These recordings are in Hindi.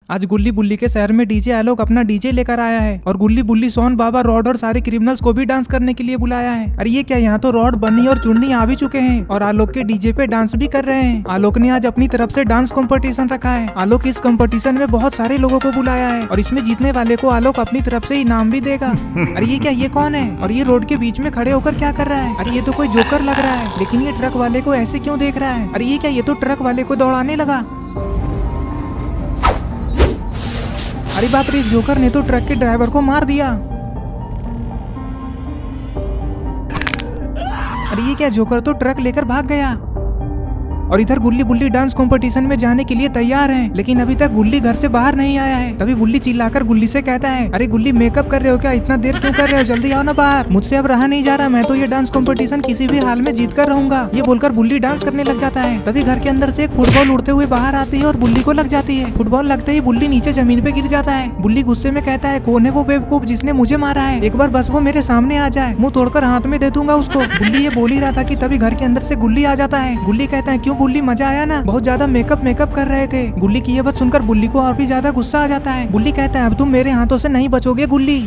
आज गुल्ली बुल्ली के शहर में डीजे आलोक अपना डीजे लेकर आया है और गुल्ली बुल्ली सोन बाबा रॉड और सारे क्रिमिनल्स को भी डांस करने के लिए बुलाया है। अरे ये क्या, यहाँ तो रॉड बनी और चुन्नी आ भी चुके हैं और आलोक के डीजे पे डांस भी कर रहे हैं। आलोक ने आज अपनी तरफ से डांस कंपटीशन रखा है। आलोक इस कंपटीशन में बहुत सारे लोगों को बुलाया है और इसमें जीतने वाले को आलोक अपनी तरफ से इनाम भी देगा। अरे ये क्या, ये कौन है और ये रोड के बीच में खड़े होकर क्या कर रहा है? अरे ये तो कोई जोकर लग रहा है, लेकिन ये ट्रक वाले को ऐसे क्यों देख रहा है? अरे ये क्या, ये तो ट्रक वाले को दौड़ाने लगा। अरे बाप रे, इस जोकर ने तो ट्रक के ड्राइवर को मार दिया। अरे ये क्या, जोकर तो ट्रक लेकर भाग गया। और इधर गुल्ली बुल्ली डांस कंपटीशन में जाने के लिए तैयार हैं, लेकिन अभी तक गुल्ली घर से बाहर नहीं आया है। तभी गुल्ली चिल्लाकर गुल्ली से कहता है, अरे गुल्ली मेकअप कर रहे हो क्या? इतना देर क्यों कर रहे हो? जल्दी आओ ना बाहर, मुझसे अब रहा नहीं जा रहा। मैं तो ये डांस कंपटीशन किसी भी हाल में जीत कर रहूंगा। ये बोलकर गुल्ली डांस करने लग जाता है। तभी घर के अंदर से एक फुटबॉल उड़ते हुए बाहर आती है और बुल्ली को लग जाती है। फुटबॉल लगते ही बुल्ली नीचे जमीन पे गिर जाता है। बुल्ली गुस्से में कहता है, कौन है वो बेवकूफ जिसने मुझे मारा है? एक बार बस वो मेरे सामने आ जाए, मुंह तोड़कर हाथ में दे दूंगा उसको। बुल्ली ये बोल ही रहा था कि तभी घर के अंदर से गुल्ली आ जाता है। गुल्ली कहता है, क्यों बुल्ली, मजा आया ना? बहुत ज्यादा मेकअप कर रहे थे। गुल्ली की ये बात सुनकर बुल्ली को और भी ज्यादा गुस्सा आ जाता है। बुल्ली कहता है, अब तुम मेरे हाथों से नहीं बचोगे गुल्ली।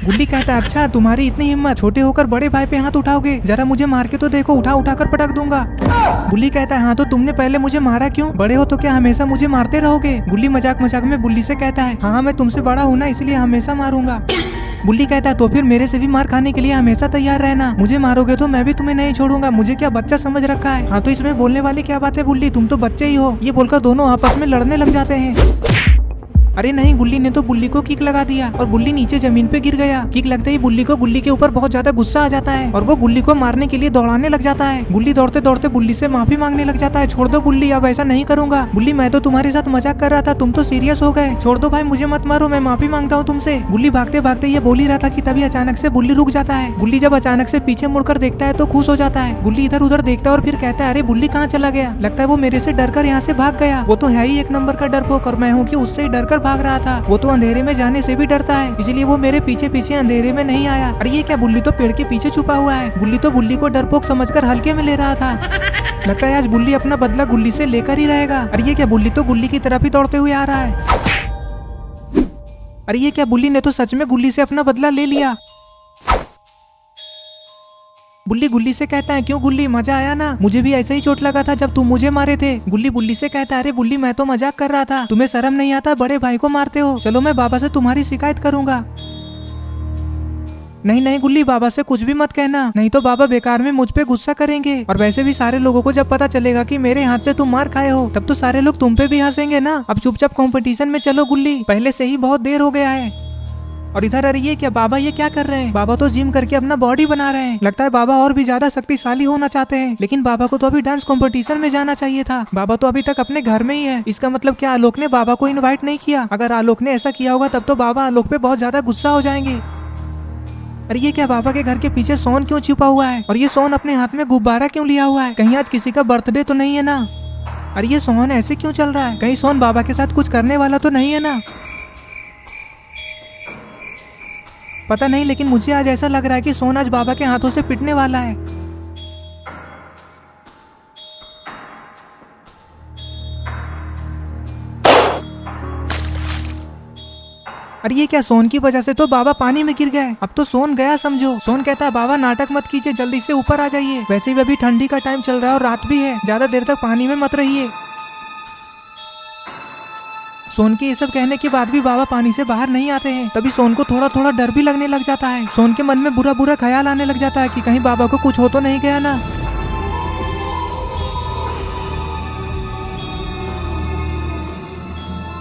गुल्ली कहता है, अच्छा तुम्हारी इतनी हिम्मत, छोटे होकर बड़े भाई पे हाथ उठाओगे? जरा मुझे मार के तो देखो, उठा कर पटक दूंगा। गुल्ली कहता है, हाँ तो तुमने पहले मुझे मारा क्यों? बड़े हो तो क्या हमेशा मुझे मारते रहोगे? गुल्ली मजाक में बुल्ली से कहता है, हाँ मैं तुमसे बड़ा हूँ ना, इसलिए हमेशा मारूंगा। बुल्ली कहता है, तो फिर मेरे से भी मार खाने के लिए हमेशा तैयार रहना। मुझे मारोगे तो मैं भी तुम्हें नहीं छोड़ूंगा। मुझे क्या बच्चा समझ रखा है? हाँ तो इसमें बोलने वाली क्या बात है बुल्ली, तुम तो बच्चे ही हो। ये बोलकर दोनों आपस में लड़ने लग जाते हैं। अरे नहीं, गुल्ली ने तो बुल्ली को किक लगा दिया और बुल्ली नीचे जमीन पे गिर गया। किक लगते ही बुल्ली को गुल्ली के ऊपर बहुत ज्यादा गुस्सा आ जाता है और वो गुल्ली को मारने के लिए दौड़ाने लग जाता है। गुल्ली दौड़ते दौड़ते बुल्ली से माफी मांगने लग जाता है, छोड़ दो बुल्ली, अब ऐसा नहीं करूंगा। बुल्ली मैं तो तुम्हारे साथ मजाक कर रहा था, तुम तो सीरियस हो गए। छोड़ दो भाई, मुझे मत मारो, मैं माफी मांगता हूँ तुमसे। गुल्ली भागते भागते ये बोल ही रहा था कि तभी अचानक से बुल्ली रुक जाता है। गुल्ली जब अचानक से पीछे मुड़कर देखता है तो खुश हो जाता है। गुल्ली इधर उधर देखता है और फिर कहता है, अरे बुल्ली कहाँ चला गया? लगता है वो मेरे से डरकर यहाँ से भाग गया। वो तो है ही एक नंबर का डरपोक और मैं हूँ कि उससे ही डरकर भाग रहा था। वो तो अंधेरे में जाने से भी डरता है, इसलिए वो मेरे पीछे पीछे अंधेरे में नहीं आया। अरे ये क्या, बुल्ली तो पेड़ के पीछे छुपा हुआ है। गुल्ली तो बुल्ली को डरपोक समझकर हल्के में ले रहा था। लगता है आज बुल्ली अपना बदला गुल्ली से लेकर ही रहेगा। अरे ये क्या, बुल्ली तो गुल्ली की तरफ ही दौड़ते हुए आ रहा है। अरे ये क्या, बुल्ली ने तो सच में गुल्ली से अपना बदला ले लिया। बुल्ली गुल्ली से कहता है, क्यों गुल्ली, मजा आया ना? मुझे भी ऐसे ही चोट लगा था जब तुम मुझे मारे थे। गुल्ली बुल्ली से कहता है, अरे बुल्ली मैं तो मजाक कर रहा था, तुम्हें शर्म नहीं आता? बड़े भाई को मारते हो। चलो मैं बाबा से तुम्हारी शिकायत करूंगा। नहीं नहीं गुल्ली, बाबा से कुछ भी मत कहना, नहीं तो बाबा बेकार में मुझ पे गुस्सा करेंगे। और वैसे भी सारे लोगों को जब पता चलेगा कि मेरे हाथ से तुम मार खाए हो, तब तो सारे लोग तुम पे भी हंसेंगे ना। अब चुपचाप कंपटीशन में चलो गुल्ली, पहले से ही बहुत देर हो गया है। और इधर अरे ये क्या, बाबा ये क्या कर रहे हैं? बाबा तो जिम करके अपना बॉडी बना रहे हैं। लगता है बाबा और भी ज्यादा शक्तिशाली होना चाहते हैं, लेकिन बाबा को तो अभी डांस कंपटीशन में जाना चाहिए था। बाबा तो अभी तक अपने घर में ही है। इसका मतलब क्या आलोक ने बाबा को इनवाइट नहीं किया? अगर आलोक ने ऐसा किया होगा तब तो बाबा आलोक पे बहुत ज्यादा गुस्सा हो जाएंगे। अरे ये क्या, बाबा के घर के पीछे सोन क्यों छुपा हुआ है? और ये सोन अपने हाथ में गुब्बारा क्यों लिया हुआ है? कहीं आज किसी का बर्थडे तो नहीं है ना? अरे ये सोन ऐसे क्यों चल रहा है? कहीं सोन बाबा के साथ कुछ करने वाला तो नहीं है ना? पता नहीं, लेकिन मुझे आज ऐसा लग रहा है कि सोन आज बाबा के हाथों से पिटने वाला है। अरे ये क्या, सोन की वजह से तो बाबा पानी में गिर गए। अब तो सोन गया समझो। सोन कहता है, बाबा नाटक मत कीजिए, जल्दी से ऊपर आ जाइए। वैसे भी अभी ठंडी का टाइम चल रहा है और रात भी है, ज्यादा देर तक पानी में मत रहिए। सोन के ये सब कहने के बाद भी बाबा पानी से बाहर नहीं आते हैं। तभी सोन को थोड़ा थोड़ा डर भी लगने लग जाता है। सोन के मन में बुरा बुरा ख्याल आने लग जाता है कि कहीं बाबा को कुछ हो तो नहीं गया ना।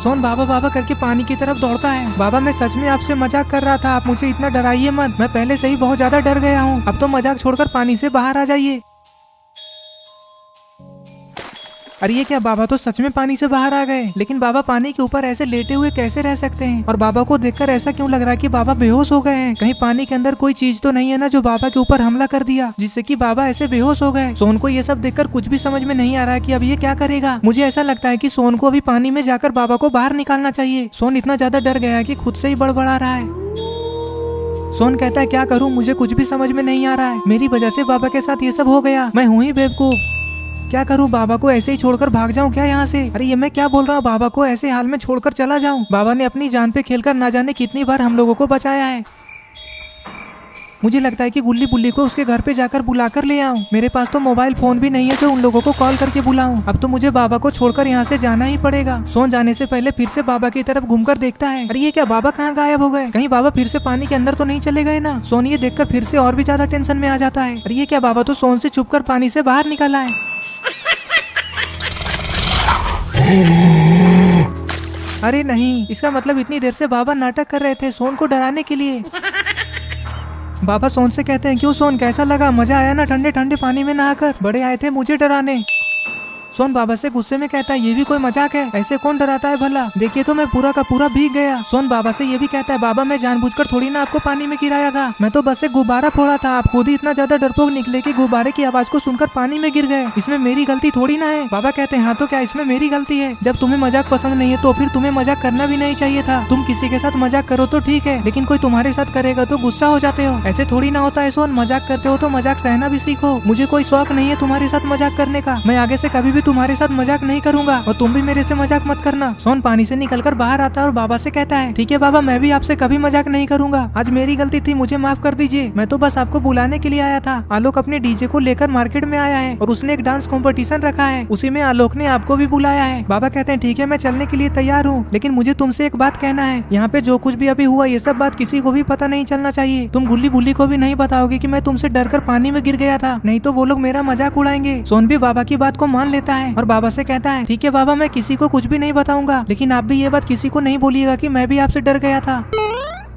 सोन बाबा बाबा करके पानी की तरफ दौड़ता है। बाबा मैं सच में आपसे मजाक कर रहा था, आप मुझे इतना डराइए मत, मैं पहले से ही बहुत ज्यादा डर गया हूँ। अब तो मजाक छोड़कर पानी से बाहर आ जाइए। अरे ये क्या, बाबा तो सच में पानी से बाहर आ गए, लेकिन बाबा पानी के ऊपर ऐसे लेटे हुए कैसे रह सकते हैं? और बाबा को देखकर ऐसा क्यों लग रहा है कि बाबा बेहोश हो गए हैं? कहीं पानी के अंदर कोई चीज तो नहीं है ना जो बाबा के ऊपर हमला कर दिया, जिससे कि बाबा ऐसे बेहोश हो गए? सोन को ये सब देखकर कुछ भी समझ में नहीं आ रहा है कि अब ये क्या करेगा। मुझे ऐसा लगता है कि सोन को अभी पानी में जाकर बाबा को बाहर निकालना चाहिए। सोन इतना ज्यादा डर गया है कि खुद से ही बड़बड़ा रहा है। सोन कहता है, क्या करूं, मुझे कुछ भी समझ में नहीं आ रहा है। मेरी वजह से बाबा के साथ ये सब हो गया, मैं हूँ ही बेवकूफ। क्या करूं, बाबा को ऐसे ही छोड़कर भाग जाऊं क्या यहाँ से? अरे ये मैं क्या बोल रहा हूँ, बाबा को ऐसे हाल में छोड़कर चला जाऊं? बाबा ने अपनी जान पे खेलकर ना जाने कितनी बार हम लोगों को बचाया है। मुझे लगता है कि गुल्ली बुल्ली को उसके घर पे जाकर बुलाकर ले आऊं। मेरे पास तो मोबाइल फोन भी नहीं है जो उन लोगों को कॉल करके बुलाऊं। अब तो मुझे बाबा को छोड़कर यहाँ से जाना ही पड़ेगा। सोन जाने से पहले फिर से बाबा की तरफ घूमकर देखता है। अरे ये क्या, बाबा कहाँ गायब हो गए? कहीं बाबा फिर से पानी के अंदर तो नहीं चले गए ना? सोन ये देखकर फिर से और भी ज्यादा टेंशन में आ जाता है। अरे ये क्या, बाबा तो सोन से छुपकर पानी से बाहर निकल आए। अरे नहीं, इसका मतलब इतनी देर से बाबा नाटक कर रहे थे सोन को डराने के लिए। बाबा सोन से कहते हैं, क्यों सोन, कैसा लगा? मजा आया ना ठंडे ठंडे पानी में नहाकर? बड़े आए थे मुझे डराने। सोन बाबा से गुस्से में कहता है, ये भी कोई मजाक है? ऐसे कौन डराता है भला? देखिए तो मैं पूरा का पूरा भीग गया। सोन बाबा से ये भी कहता है, बाबा मैं जानबूझकर थोड़ी ना आपको पानी में गिराया था, मैं तो बस एक गुब्बारा फोड़ा था। आप खुद ही इतना ज्यादा डरपोक निकले कि गुब्बारे की आवाज को सुनकर पानी में गिर गए। इसमें मेरी गलती थोड़ी ना है। बाबा कहते हैं, हाँ तो क्या इसमें मेरी गलती है? जब तुम्हें मजाक पसंद नहीं है तो फिर तुम्हें मजाक करना भी नहीं चाहिए था। तुम किसी के साथ मजाक करो तो ठीक है, लेकिन कोई तुम्हारे साथ करेगा तो गुस्सा हो जाते हो। ऐसे थोड़ी ना होता है सोन, मजाक करते हो तो मजाक सहना भी सीखो। मुझे कोई शौक नहीं है तुम्हारे साथ मजाक करने का। मैं आगे से कभी भी तुम्हारे साथ मजाक नहीं करूंगा और तुम भी मेरे से मजाक मत करना। सोन पानी से निकलकर बाहर आता है और बाबा से कहता है, ठीक है बाबा, मैं भी आपसे कभी मजाक नहीं करूंगा। आज मेरी गलती थी, मुझे माफ कर दीजिए। मैं तो बस आपको बुलाने के लिए आया था। आलोक अपने डीजे को लेकर मार्केट में आया है और उसने एक डांस कंपटीशन रखा है, उसी में आलोक ने आपको भी बुलाया है। बाबा कहते हैं, ठीक है मैं चलने के लिए तैयार हूँ, लेकिन मुझे तुमसे एक बात कहना है। यहाँ पे जो कुछ भी अभी हुआ ये सब बात किसी को भी पता नहीं चलना चाहिए। तुम गुल्ली बुल्ली को भी नहीं बताओगे कि मैं तुमसे डरकर पानी में गिर गया था, नहीं तो वो लोग मेरा मजाक उड़ाएंगे। सोन भी बाबा की बात को मान लेता है और बाबा से कहता है, ठीक है बाबा, मैं किसी को कुछ भी नहीं बताऊंगा, लेकिन आप भी ये बात किसी को नहीं बोलिएगा कि मैं भी आपसे डर गया था।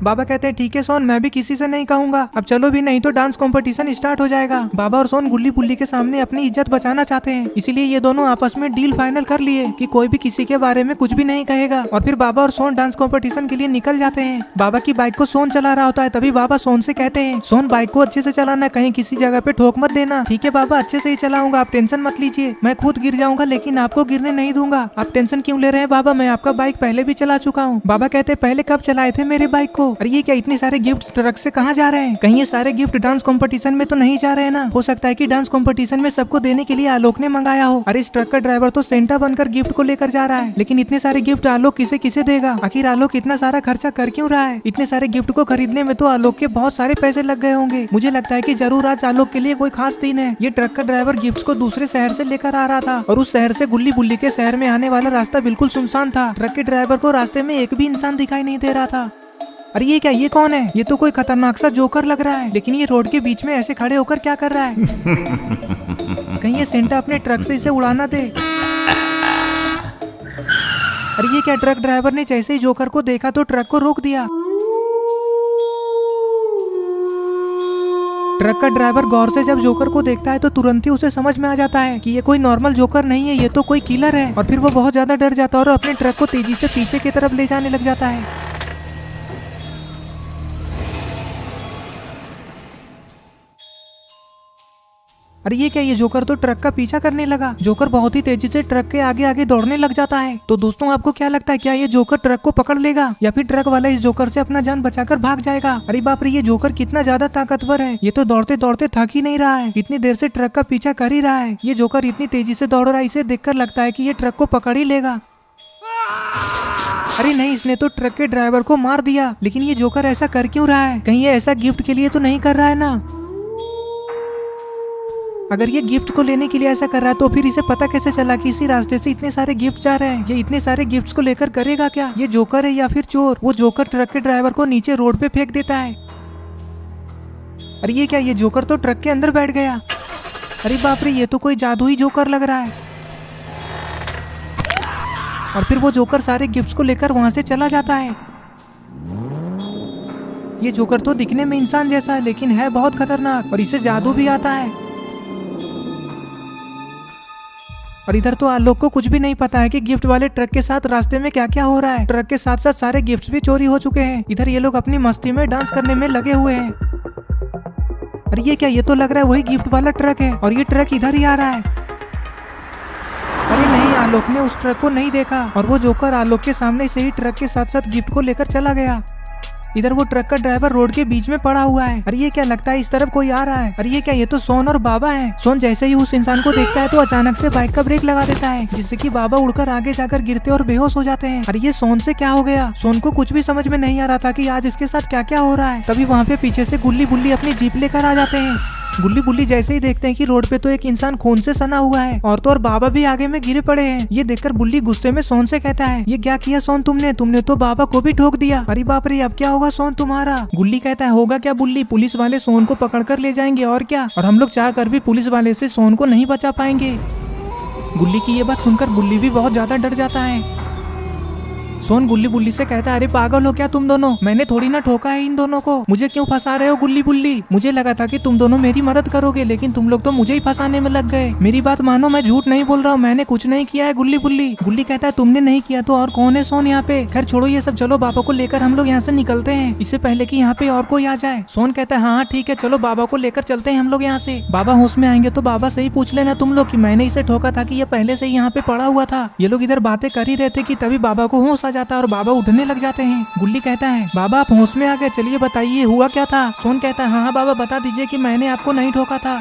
बाबा कहते हैं, ठीक है सोन, मैं भी किसी से नहीं कहूंगा। अब चलो भी, नहीं तो डांस कंपटीशन स्टार्ट हो जाएगा। बाबा और सोन गुल्ली बुल्ली के सामने अपनी इज्जत बचाना चाहते हैं, इसीलिए ये दोनों आपस में डील फाइनल कर लिए कि कोई भी किसी के बारे में कुछ भी नहीं कहेगा। और फिर बाबा और सोन डांस कंपटीशन के लिए निकल जाते हैं। बाबा की बाइक को सोन चला रहा होता है, तभी बाबा सोन से कहते हैं, सोन बाइक को अच्छे से चलाना, कहीं किसी जगह पे ठोक मत देना। ठीक है बाबा, अच्छे से ही चलाऊंगा, आप टेंशन मत लीजिए। मैं खुद गिर जाऊंगा लेकिन आपको गिरने नहीं दूंगा। आप टेंशन क्यों ले रहे हैं बाबा, मैं आपका बाइक पहले भी चला चुका हूँ। बाबा कहते हैं, पहले कब चलाए थे मेरे बाइक को? अरे ये क्या, इतनी सारे गिफ्ट ट्रक से कहाँ जा रहे हैं? कहीं ये सारे गिफ्ट डांस कंपटीशन में तो नहीं जा रहे हैं ना? हो सकता है कि डांस कंपटीशन में सबको देने के लिए आलोक ने मंगाया हो। अरे इस ट्रक का ड्राइवर तो सेंटा बनकर गिफ्ट को लेकर जा रहा है, लेकिन इतने सारे गिफ्ट आलोक किसे किसे देगा? आखिर आलोक इतना सारा खर्चा कर क्यों रहा है? इतने सारे गिफ्ट को खरीदने में तो आलोक के बहुत सारे पैसे लग गए होंगे। मुझे लगता है कि जरूर आज आलोक के लिए कोई खास दिन है। ये ट्रक का ड्राइवर गिफ्ट को दूसरे शहर से लेकर आ रहा था और उस शहर से गुल्ली बुल्ली के शहर में आने वाला रास्ता बिल्कुल सुनसान था। ट्रक के ड्राइवर को रास्ते में एक भी इंसान दिखाई नहीं दे रहा था। अरे ये क्या, ये कौन है? ये तो कोई खतरनाक सा जोकर लग रहा है, लेकिन ये रोड के बीच में ऐसे खड़े होकर क्या कर रहा है? कहीं ये सेंटा अपने ट्रक से इसे उड़ाना दे। अरे ये क्या, ट्रक ड्राइवर ने जैसे ही जोकर को देखा तो ट्रक को रोक दिया। ट्रक का ड्राइवर गौर से जब जोकर को देखता है तो तुरंत ही उसे समझ में आ जाता है कि ये कोई नॉर्मल जोकर नहीं है, ये तो कोई किलर है। और फिर वो बहुत ज्यादा डर जाता है और अपने ट्रक को तेजी से पीछे की तरफ ले जाने लग जाता है। अरे ये क्या, ये जोकर तो ट्रक का पीछा करने लगा। जोकर बहुत ही तेजी से ट्रक के आगे आगे दौड़ने लग जाता है। तो दोस्तों आपको क्या लगता है, क्या ये जोकर ट्रक को पकड़ लेगा या फिर ट्रक वाला इस जोकर से अपना जान बचाकर भाग जाएगा? अरे बाप रे, ये जोकर कितना ज्यादा ताकतवर है, ये तो दौड़ते दौड़ते थक ही नहीं रहा है, कितनी देर से ट्रक का पीछा कर ही रहा है। ये जोकर इतनी तेजी से दौड़ रहा है, इसे देखकर लगता है कि ये ट्रक को पकड़ ही लेगा। अरे नहीं, इसने तो ट्रक के ड्राइवर को मार दिया। लेकिन ये जोकर ऐसा कर क्यों रहा है? कहीं ये ऐसा गिफ्ट के लिए तो नहीं कर रहा है ना? अगर ये गिफ्ट को लेने के लिए ऐसा कर रहा है तो फिर इसे पता कैसे चला कि इसी रास्ते से इतने सारे गिफ्ट जा रहे हैं? ये इतने सारे गिफ्ट्स को लेकर करेगा क्या? ये जोकर है या फिर चोर? वो जोकर ट्रक के ड्राइवर को नीचे रोड पे फेंक देता है। अरे ये क्या, ये जोकर तो ट्रक के अंदर बैठ गया। अरे बाप रे, ये तो कोई जादुई जोकर लग रहा है। और फिर वो जोकर सारे गिफ्ट्स को लेकर वहां से चला जाता है। ये जोकर तो दिखने में इंसान जैसा है लेकिन है बहुत खतरनाक और इसे जादू भी आता है। और इधर तो आलोक को कुछ भी नहीं पता है कि गिफ्ट वाले ट्रक के साथ रास्ते में क्या क्या हो रहा है। ट्रक के साथ साथ सारे गिफ्ट्स भी चोरी हो चुके हैं। इधर ये लोग अपनी मस्ती में डांस करने में लगे हुए हैं। अरे ये क्या, ये तो लग रहा है वही गिफ्ट वाला ट्रक है और ये ट्रक इधर ही आ रहा है। अरे नहीं, आलोक ने उस ट्रक को नहीं देखा और वो जोकर आलोक के सामने से ही ट्रक के साथ साथ गिफ्ट को लेकर चला गया। इधर वो ट्रक का ड्राइवर रोड के बीच में पड़ा हुआ है। अरे ये क्या लगता है इस तरफ कोई आ रहा है। अरे ये क्या, ये तो सोन और बाबा है। सोन जैसे ही उस इंसान को देखता है तो अचानक से बाइक का ब्रेक लगा देता है, जिससे कि बाबा उड़कर आगे जाकर गिरते और बेहोश हो जाते हैं। अरे ये सोन से क्या हो गया। सोन को कुछ भी समझ में नहीं आ रहा था कि आज इसके साथ क्या क्या हो रहा है। तभी वहाँ पे पीछे से गुल्ली बुल्ली अपनी जीप लेकर आ जाते हैं। गुल्ली बुल्ली जैसे ही देखते हैं कि रोड पे तो एक इंसान खून से सना हुआ है और तो और बाबा भी आगे में गिरे पड़े हैं। ये देखकर बुल्ली गुस्से में सोन से कहता है, ये क्या किया सोन तुमने तो बाबा को भी ठोक दिया। अरे बाप रे, अब क्या होगा सोन तुम्हारा। गुल्ली कहता है, होगा क्या बुल्ली, पुलिस वाले सोन को पकड़ कर ले जाएंगे और क्या, और हम लोग चाह कर भी पुलिस वाले से सोन को नहीं बचा पाएंगे। गुल्ली की ये बात सुनकर बुल्ली भी बहुत ज्यादा डर जाता है। सोन गुल्ली बुल्ली से कहता है, अरे पागल हो क्या तुम दोनों, मैंने थोड़ी ना ठोका है इन दोनों को, मुझे क्यों फंसा रहे हो गुल्ली बुल्ली। मुझे लगा था कि तुम दोनों मेरी मदद करोगे, लेकिन तुम लोग तो मुझे ही फंसाने में लग गए। मेरी बात मानो, मैं झूठ नहीं बोल रहा हूँ, मैंने कुछ नहीं किया है गुल्ली बुल्ली। गुल्ली कहता है, तुमने नहीं किया तो और कौन है सोन यहाँ पे। खैर छोड़ो ये सब, चलो बाबा को लेकर हम लोग यहाँ से निकलते हैं, इससे पहले कि यहाँ पे और कोई आ जाए। सोन कहता है, हाँ ठीक है, चलो बाबा को लेकर चलते हैं हम लोग यहाँ से। बाबा होश में आएंगे तो बाबा से ही पूछ लेना तुम लोग कि मैंने इसे ठोका था कि ये पहले से ही यहाँ पे पड़ा हुआ था। ये लोग इधर बातें कर ही रहे थे कि तभी बाबा को होश आ जाता है और बाबा उठने लग जाते हैं। गुल्ली कहता है, बाबा आप होश में आ गए, चलिए बताइए हुआ क्या था। सोन कहता है, हाँ बाबा बता दीजिए कि मैंने आपको नहीं ठोका था।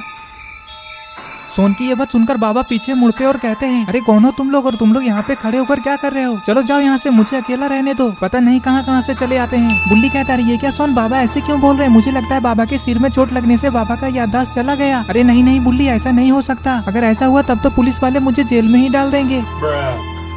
सोन की ये बात सुनकर बाबा पीछे मुड़ते और कहते हैं, अरे कौन हो तुम लोग और तुम लोग यहाँ पे खड़े होकर क्या कर रहे हो, चलो जाओ यहाँ से, मुझे अकेला रहने दो। पता नहीं कहाँ कहाँ से चले आते हैं। गुल्ली कहता है, ये क्या सोन, बाबा ऐसे क्यों बोल रहे हैं, मुझे लगता है बाबा के सिर में चोट लगने से बाबा का याददाश्त चला गया। अरे नहीं नहीं बुल्ली, ऐसा नहीं हो सकता, अगर ऐसा हुआ तब तो पुलिस वाले मुझे जेल में ही डाल देंगे।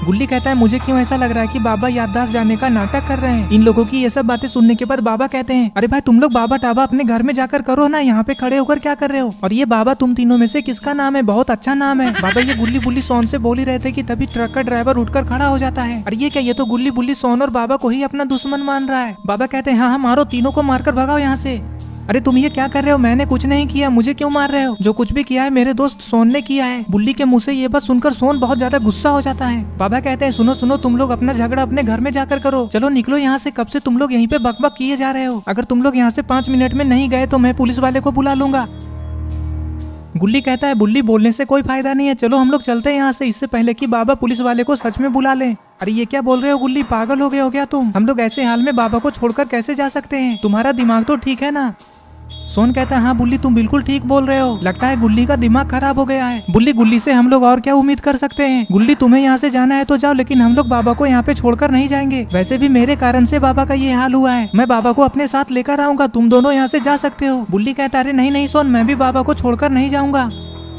गुल्ली कहता है, मुझे क्यों ऐसा लग रहा है कि बाबा याददाश्त जाने का नाटक कर रहे हैं। इन लोगों की ये सब बातें सुनने के बाद बाबा कहते हैं, अरे भाई तुम लोग बाबा टाबा अपने घर में जाकर करो ना, यहाँ पे खड़े होकर क्या कर रहे हो। और ये बाबा तुम तीनों में से किसका नाम है, बहुत अच्छा नाम है। बाबा ये गुल्ली बुल्ली सोन से बोल ही रहे थे कि तभी ट्रक का ड्राइवर उठकर खड़ा हो जाता है। अरे ये क्या, ये तो गुल्ली बुल्ली सोन और बाबा को ही अपना दुश्मन मान रहा है। बाबा कहते हैं, हाँ मारो, तीनों को मारकर भगाओ यहाँ से। अरे तुम ये क्या कर रहे हो, मैंने कुछ नहीं किया, मुझे क्यों मार रहे हो, जो कुछ भी किया है मेरे दोस्त सोन ने किया है। बुल्ली के मुंह से ये बात सुनकर सोन बहुत ज्यादा गुस्सा हो जाता है। बाबा कहते हैं, सुनो सुनो, तुम लोग अपना झगड़ा अपने घर में जाकर करो, चलो निकलो यहाँ से, कब से तुम लोग यहीं पे बकबक किए जा रहे हो, अगर तुम लोग यहाँ से 5 मिनट में नहीं गए तो मैं पुलिस वाले को बुला लूंगा। गुल्ली कहता है, बुल्ली बोलने से कोई फायदा नहीं है, चलो हम लोग चलते हैं यहाँ से, इससे पहले कि बाबा पुलिस वाले को सच में बुला लें। अरे ये क्या बोल रहे हो गुल्ली, पागल हो गए हो क्या तुम, हम लोग ऐसे हाल में बाबा को छोड़कर कैसे जा सकते हैं, तुम्हारा दिमाग तो ठीक है ना। सोन कहता है, हाँ बुल्ली तुम बिल्कुल ठीक बोल रहे हो, लगता है गुल्ली का दिमाग खराब हो गया है। बुल्ली, गुल्ली से हम लोग और क्या उम्मीद कर सकते हैं। गुल्ली तुम्हें यहाँ से जाना है तो जाओ, लेकिन हम लोग बाबा को यहाँ पे छोड़कर नहीं जाएंगे। वैसे भी मेरे कारण से बाबा का ये हाल हुआ है, मैं बाबा को अपने साथ लेकर आऊंगा, तुम दोनों यहाँ से जा सकते हो। बुल्ली कहता है, अरे नहीं नहीं सोन, मैं भी बाबा को छोड़कर नहीं जाऊंगा।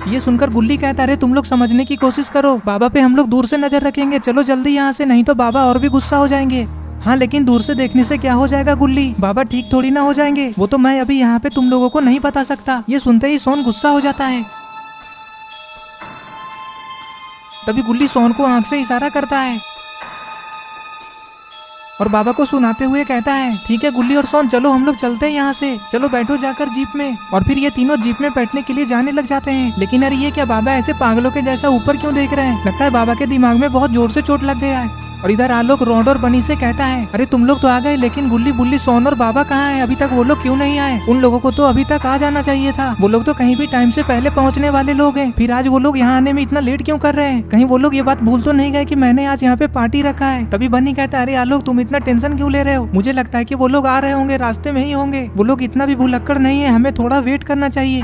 ये सुनकर गुल्ली कहता है, अरे तुम लोग समझने की कोशिश करो, बाबा पे हम लोग दूर से नजर रखेंगे, चलो जल्दी यहाँ से, नहीं तो बाबा और भी गुस्सा हो जाएंगे। हाँ लेकिन दूर से देखने से क्या हो जाएगा गुल्ली, बाबा ठीक थोड़ी ना हो जाएंगे, वो तो मैं अभी यहाँ पे तुम लोगों को नहीं बता सकता। ये सुनते ही सोन गुस्सा हो जाता है। तभी गुल्ली सोन को आंख से इशारा करता है और बाबा को सुनाते हुए कहता है, ठीक है गुल्ली और सोन, चलो हम लोग चलते हैं यहाँ से, चलो बैठो जाकर जीप में। और फिर ये तीनों जीप में बैठने के लिए जाने लग जाते हैं। लेकिन अरे ये क्या, बाबा ऐसे पागलों के जैसा ऊपर क्यों देख रहे हैं, लगता है बाबा के दिमाग में बहुत जोर से चोट लग गया है। और इधर आलोक रॉड और बनी से कहता है, अरे तुम लोग तो आ गए, लेकिन गुल्ली बुल्ली सोन और बाबा कहाँ हैं, अभी तक वो लोग क्यों नहीं आए, उन लोगों को तो अभी तक आ जाना चाहिए था, वो लोग तो कहीं भी टाइम से पहले पहुँचने वाले लोग हैं, फिर आज वो लोग यहाँ आने में इतना लेट क्यों कर रहे हैं, कहीं वो लोग ये बात भूल तो नहीं गए कि मैंने आज यहाँ पे पार्टी रखा है। तभी बनी कहता है, अरे आलोक तुम इतना टेंशन क्यों ले रहे हो, मुझे लगता है कि वो लोग आ रहे होंगे, रास्ते में ही होंगे, वो लोग इतना भी भुलक्कड़ नहीं है, हमें थोड़ा वेट करना चाहिए।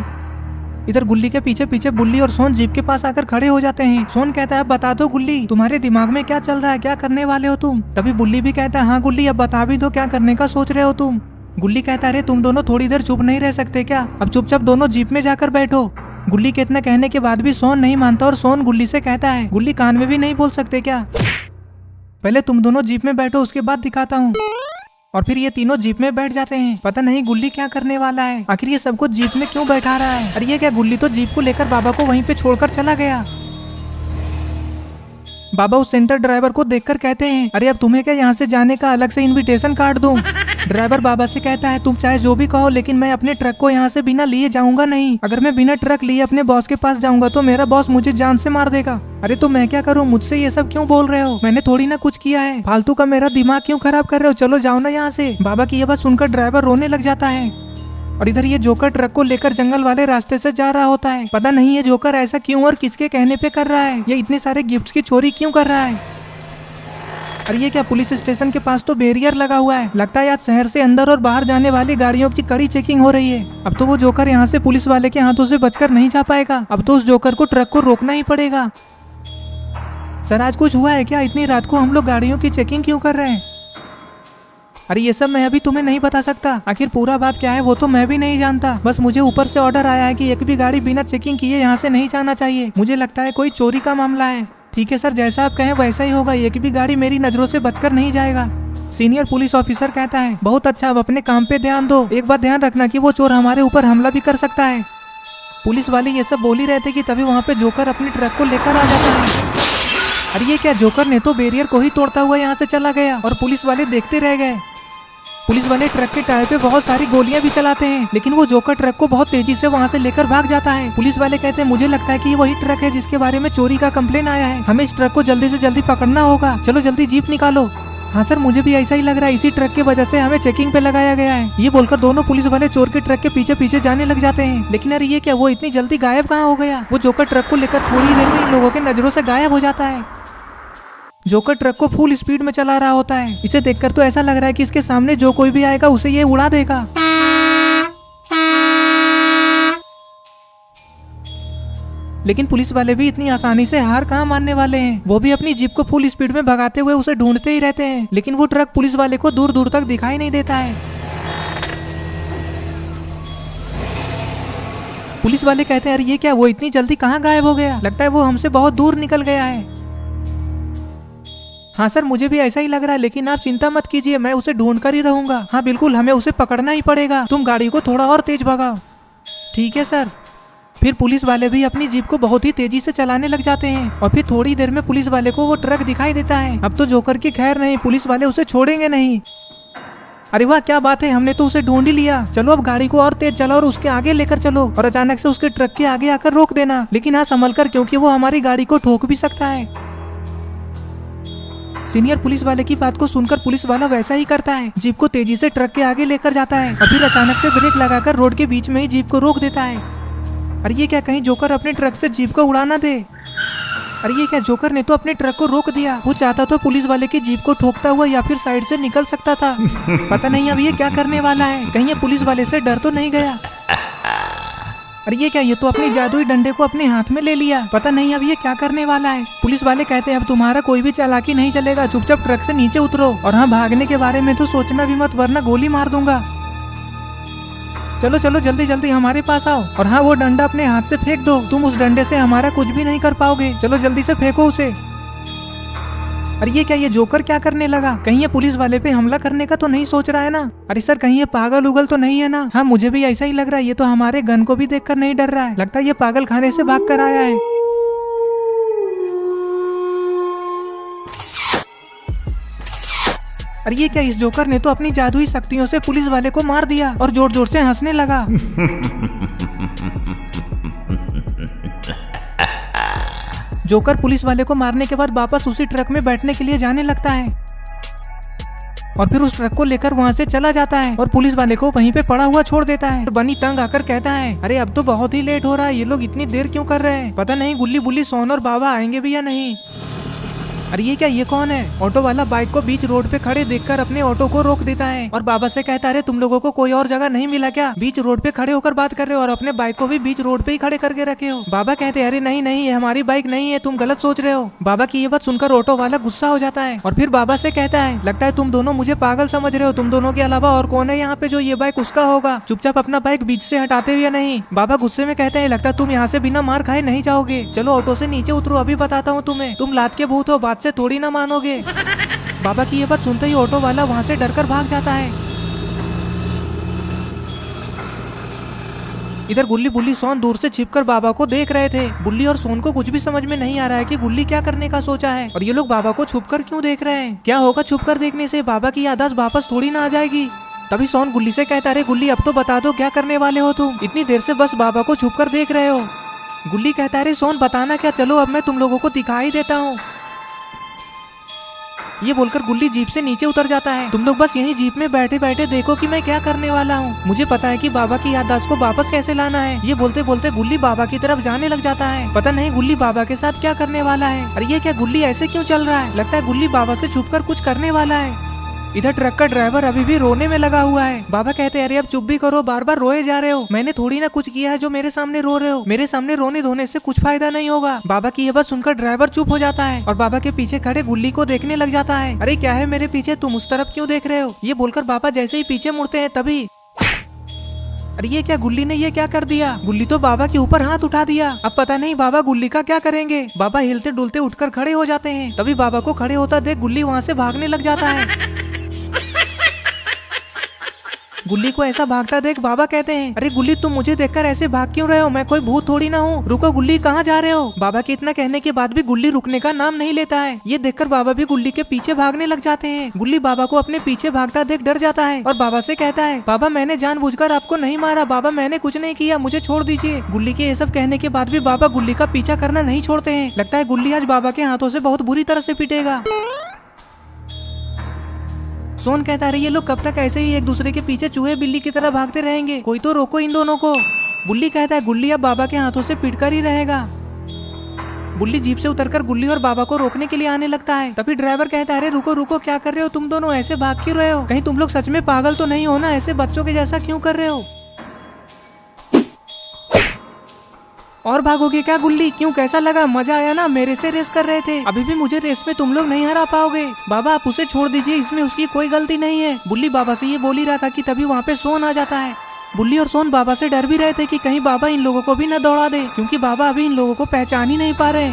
इधर गुल्ली के पीछे पीछे बुल्ली और सोन जीप के पास आकर खड़े हो जाते हैं। सोन कहता है, बता दो गुल्ली, तुम्हारे दिमाग में क्या चल रहा है, क्या करने वाले हो तुम। तभी बुल्ली भी कहता है, हाँ गुल्ली अब बता भी दो, क्या करने का सोच रहे हो तुम। गुल्ली कहता है, अरे तुम दोनों थोड़ी देर चुप नहीं रह सकते क्या, अब चुपचाप दोनों जीप में जाकर बैठो। गुल्ली के इतना कहने के बाद भी सोन नहीं मानता और सोन गुल्ली से कहता है, गुल्ली कान में भी नहीं बोल सकते क्या, पहले तुम दोनों जीप में बैठो, उसके बाद दिखाता हूँ। और फिर ये तीनों जीप में बैठ जाते हैं। पता नहीं गुल्ली क्या करने वाला है, आखिर ये सबको जीप में क्यों बैठा रहा है। अरे ये क्या, गुल्ली तो जीप को लेकर बाबा को वहीं पे छोड़कर चला गया। बाबा उस सेंटर ड्राइवर को देखकर कहते हैं, अरे अब तुम्हें क्या यहाँ से जाने का अलग से इनविटेशन कार्ड दूं। ड्राइवर बाबा से कहता है, तुम चाहे जो भी कहो, लेकिन मैं अपने ट्रक को यहाँ से बिना लिए जाऊंगा नहीं। अगर मैं बिना ट्रक लिए अपने बॉस के पास जाऊंगा तो मेरा बॉस मुझे जान से मार देगा। अरे तो मैं क्या करूँ, मुझसे ये सब क्यों बोल रहे हो, मैंने थोड़ी ना कुछ किया है, फालतू का मेरा दिमाग क्यों खराब कर रहे हो, चलो जाओ ना यहाँ से। बाबा की ये बात सुनकर ड्राइवर रोने लग जाता है। और इधर ये जोकर ट्रक को लेकर जंगल वाले रास्ते से जा रहा होता है। पता नहीं ये जोकर ऐसा क्यों और किसके कहने पे कर रहा है, ये इतने सारे गिफ्ट्स की चोरी क्यों कर रहा है। अरे ये क्या, पुलिस स्टेशन के पास तो बैरियर लगा हुआ है। लगता है आज शहर से अंदर और बाहर जाने वाली गाड़ियों की कड़ी चेकिंग हो रही है। अब तो वो जोकर यहाँ से पुलिस वाले के हाथों से बचकर नहीं जा पाएगा। अब तो उस जोकर को ट्रक को रोकना ही पड़ेगा। सर आज कुछ हुआ है क्या? इतनी रात को हम लोग गाड़ियों की चेकिंग क्यों कर रहे हैं? अरे ये सब मैं अभी तुम्हें नहीं बता सकता। आखिर पूरा बात क्या है वो तो मैं भी नहीं जानता। बस मुझे ऊपर से ऑर्डर आया है कि एक भी गाड़ी बिना चेकिंग किए यहाँ से नहीं जाना चाहिए। मुझे लगता है कोई चोरी का मामला है। ठीक है सर, जैसा आप कहें वैसा ही होगा। एक भी गाड़ी मेरी नजरों से बचकर नहीं जाएगा। सीनियर पुलिस ऑफिसर कहता है, बहुत अच्छा, अब अपने काम पे ध्यान दो। एक बात ध्यान रखना कि वो चोर हमारे ऊपर हमला भी कर सकता है। पुलिस वाले ये सब बोल ही रहे थे कि तभी वहाँ पे जोकर अपनी ट्रक को लेकर आ जाता है। अरे ये क्या, जोकर ने तो बैरियर को ही तोड़ता हुआ यहाँ से चला गया और पुलिस वाले देखते रह गए। पुलिस वाले ट्रक के टायर पे बहुत सारी गोलियां भी चलाते हैं, लेकिन वो जोकर ट्रक को बहुत तेजी से वहाँ से लेकर भाग जाता है। पुलिस वाले कहते हैं, मुझे लगता है कि ये वही ट्रक है जिसके बारे में चोरी का कंप्लेन आया है। हमें इस ट्रक को जल्दी से जल्दी पकड़ना होगा। चलो जल्दी जीप निकालो। हाँ सर, मुझे भी ऐसा ही लग रहा है। इसी ट्रक की वजह से हमें चेकिंग पे लगाया गया है। ये बोलकर दोनों पुलिस वाले चोर के ट्रक के पीछे पीछे जाने लग जाते हैं। लेकिन अरे ये क्या, वो इतनी जल्दी गायब कहाँ हो गया? वो जोकर ट्रक को लेकर थोड़ी देर में इन लोगों के नजरों से गायब हो जाता है। जोकर ट्रक को फुल स्पीड में चला रहा होता है। इसे देखकर तो ऐसा लग रहा है कि इसके सामने जो कोई भी आएगा उसे ये उड़ा देगा। लेकिन पुलिस वाले भी इतनी आसानी से हार कहाँ मानने वाले हैं। वो भी अपनी जीप को फुल स्पीड में भगाते हुए उसे ढूंढते ही रहते हैं, लेकिन वो ट्रक पुलिस वाले को दूर दूर तक दिखाई नहीं देता है। पुलिस वाले कहते हैं, अरे ये क्या, वो इतनी जल्दी कहाँ गायब हो गया? लगता है वो हमसे बहुत दूर निकल गया है। हाँ सर, मुझे भी ऐसा ही लग रहा है, लेकिन आप चिंता मत कीजिए, मैं उसे ढूंढ कर ही रहूंगा। हाँ बिल्कुल, हमें उसे पकड़ना ही पड़ेगा। तुम गाड़ी को थोड़ा और तेज भगाओ। ठीक है सर। फिर पुलिस वाले भी अपनी जीप को बहुत ही तेजी से चलाने लग जाते हैं और फिर थोड़ी देर में पुलिस वाले को वो ट्रक दिखाई देता है। अब तो जोकर की खैर नहीं, पुलिस वाले उसे छोड़ेंगे नहीं। अरे वाह, क्या बात है, हमने तो उसे ढूंढ ही लिया। चलो अब गाड़ी को और तेज चलाओ और उसके आगे लेकर चलो और अचानक से उसके ट्रक के आगे आकर रोक देना। लेकिन हाँ संभल कर, क्योंकि वो हमारी गाड़ी को ठोक भी सकता है। सीनियर पुलिस वाले की बात को सुनकर पुलिस वाला वैसा ही करता है। जीप को तेजी से ट्रक के आगे लेकर जाता है और फिर अचानक से ब्रेक लगाकर रोड के बीच में ही जीप को रोक देता है। अरे ये क्या, कहीं जोकर अपने ट्रक से जीप को उड़ा ना दे। अरे ये क्या, जोकर ने तो अपने ट्रक को रोक दिया। वो चाहता तो पुलिस वाले की जीप को ठोकता हुआ या फिर साइड से निकल सकता था। पता नहीं अब ये क्या करने वाला है। कहीं ये पुलिस वाले से डर तो नहीं गया? अरे ये क्या, ये तो अपने जादुई डंडे को अपने हाथ में ले लिया। पता नहीं अब ये क्या करने वाला है। पुलिस वाले कहते हैं, अब तुम्हारा कोई भी चालाकी नहीं चलेगा। चुपचाप ट्रक से नीचे उतरो और हाँ, भागने के बारे में तो सोचना भी मत, वरना गोली मार दूंगा। चलो चलो जल्दी जल्दी हमारे पास आओ और हाँ, वो डंडा अपने हाथ से फेंक दो। तुम उस डंडे से हमारा कुछ भी नहीं कर पाओगे। चलो जल्दी से फेंको उसे। अरे ये क्या, ये जोकर क्या करने लगा? कहीं ये पुलिस वाले पे हमला करने का तो नहीं सोच रहा है ना? अरे सर, कहीं ये पागल उगल तो नहीं है ना? हाँ मुझे भी ऐसा ही लग रहा है। ये तो हमारे गन को भी देखकर नहीं डर रहा है। लगता है ये पागल खाने से भाग कर आया है। अरे ये क्या, इस जोकर ने तो अपनी जादुई शक्तियों से पुलिस वाले को मार दिया और जोर जोर से हंसने लगा। जोकर पुलिस वाले को मारने के बाद वापस उसी ट्रक में बैठने के लिए जाने लगता है और फिर उस ट्रक को लेकर वहाँ से चला जाता है और पुलिस वाले को वहीं पे पड़ा हुआ छोड़ देता है। बनी तंग आकर कहता है, अरे अब तो बहुत ही लेट हो रहा है। ये लोग इतनी देर क्यों कर रहे हैं? पता नहीं गुल्ली बुल्ली सोन और बाबा आएंगे भी या नहीं। अरे ये क्या, ये कौन है? ऑटो वाला बाइक को बीच रोड पे खड़े देखकर अपने ऑटो को रोक देता है और बाबा से कहता है, अरे तुम लोगों को कोई और जगह नहीं मिला क्या? बीच रोड पे खड़े होकर बात कर रहे हो और अपने बाइक को भी बीच रोड पे ही खड़े करके रखे हो। बाबा कहते हैं, अरे नहीं नहीं, ये हमारी बाइक नहीं है, तुम गलत सोच रहे हो। बाबा की ये बात सुनकर ऑटो वाला गुस्सा हो जाता है और फिर बाबा से कहता है, लगता है तुम दोनों मुझे पागल समझ रहे हो। तुम दोनों के अलावा और कौन है यहाँ पे जो ये बाइक उसका होगा? चुपचाप अपना बाइक बीच से हटाते हुए नहीं। बाबा गुस्से में कहते हैं, लगता है तुम यहाँ से बिना मार खाए नहीं जाओगे। चलो ऑटो से नीचे उतरो, अभी बताता हूँ तुम्हें। तुम लात के भूत हो, बात से थोड़ी ना मानो। बाबा की ये बात सुनते ही ऑटो वाला वहाँ से डरकर भाग जाता है। इधर गुल्ली बुल्ली सोन दूर से छिपकर बाबा को देख रहे थे। बुल्ली और सोन को कुछ भी समझ में नहीं आ रहा है कि गुल्ली क्या करने का सोचा है और ये लोग बाबा को छुपकर क्यों देख रहे हैं। क्या होगा छुपकर देखने से? बाबा की याददाश्त वापस थोड़ी ना आ जाएगी। तभी सोन गुल्ली से कहता है, गुल्ली अब तो बता दो क्या करने वाले हो तुम? इतनी देर से बस बाबा को छुपकर देख रहे हो। गुल्ली कहता है, सोन बताना क्या? चलो अब मैं तुम लोगों को दिखा ही देता हूँ। ये बोलकर गुल्ली जीप से नीचे उतर जाता है। तुम लोग बस यहीं जीप में बैठे बैठे देखो कि मैं क्या करने वाला हूँ। मुझे पता है कि बाबा की याददाश्त को वापस कैसे लाना है। ये बोलते बोलते गुल्ली बाबा की तरफ जाने लग जाता है। पता नहीं गुल्ली बाबा के साथ क्या करने वाला है। अरे ये क्या गुल्ली ऐसे क्यों चल रहा है? लगता है गुल्ली बाबा से छुपकर कुछ करने वाला है। इधर ट्रक का ड्राइवर अभी भी रोने में लगा हुआ है। बाबा कहते हैं अरे अब चुप भी करो, बार बार रोए जा रहे हो। मैंने थोड़ी ना कुछ किया है जो मेरे सामने रो रहे हो। मेरे सामने रोने धोने से कुछ फायदा नहीं होगा। बाबा की ये बात सुनकर ड्राइवर चुप हो जाता है और बाबा के पीछे खड़े गुल्ली को देखने लग जाता है। अरे क्या है मेरे पीछे, तुम उस तरफ क्यों देख रहे हो? ये बोलकर बाबा जैसे ही पीछे मुड़ते हैं तभी अरे ये क्या, गुल्ली ने ये क्या कर दिया? गुल्ली तो बाबा के ऊपर हाथ उठा दिया। अब पता नहीं बाबा गुल्ली का क्या करेंगे। बाबा हिलते डुलते उठकर खड़े हो जाते हैं। तभी बाबा को खड़े होता देख गुल्ली वहाँ से भागने लग जाता है। गुल्ली को ऐसा भागता देख बाबा कहते हैं अरे गुल्ली तुम मुझे देखकर ऐसे भाग क्यों रहे हो? मैं कोई भूत थोड़ी ना हूँ। रुको गुल्ली, कहाँ जा रहे हो? बाबा के इतना कहने के बाद भी गुल्ली रुकने का नाम नहीं लेता है। ये देखकर बाबा भी गुल्ली के पीछे भागने लग जाते हैं। गुल्ली बाबा को अपने पीछे भागता देख डर जाता है और बाबा से कहता है बाबा मैंने जानबूझकर आपको नहीं मारा, बाबा मैंने कुछ नहीं किया, मुझे छोड़ दीजिए। गुल्ली के ये सब कहने के बाद भी बाबा गुल्ली का पीछा करना नहीं छोड़ते हैं। लगता है गुल्ली आज बाबा के हाथों से बहुत बुरी तरह से पिटेगा। सोन कहता है ये लोग कब तक ऐसे ही एक दूसरे के पीछे चूहे बिल्ली की तरह भागते रहेंगे? कोई तो रोको इन दोनों को। बुल्ली कहता है गुल्ली अब बाबा के हाथों से पिटकर ही रहेगा। बुल्ली जीप से उतरकर गुल्ली और बाबा को रोकने के लिए आने लगता है। तभी ड्राइवर कहता है अरे रुको रुको, क्या कर रहे हो तुम दोनों? ऐसे भाग क्यों रहे हो? कहीं तुम लोग सच में पागल तो नहीं हो ना? ऐसे बच्चों के जैसा क्यों कर रहे हो? और भागोगे क्या गुल्ली? क्यों, कैसा लगा? मजा आया ना? मेरे से रेस कर रहे थे, अभी भी मुझे रेस में तुम लोग नहीं हरा पाओगे। बाबा आप उसे छोड़ दीजिए, इसमें उसकी कोई गलती नहीं है। बुल्ली बाबा से ये बोल ही रहा था कि तभी वहाँ पे सोन आ जाता है। बुल्ली और सोन बाबा से डर भी रहे थे कि कहीं बाबा इन लोगों को भी न दौड़ा दे, क्योंकि बाबा अभी इन लोगों को पहचान ही नहीं पा रहे।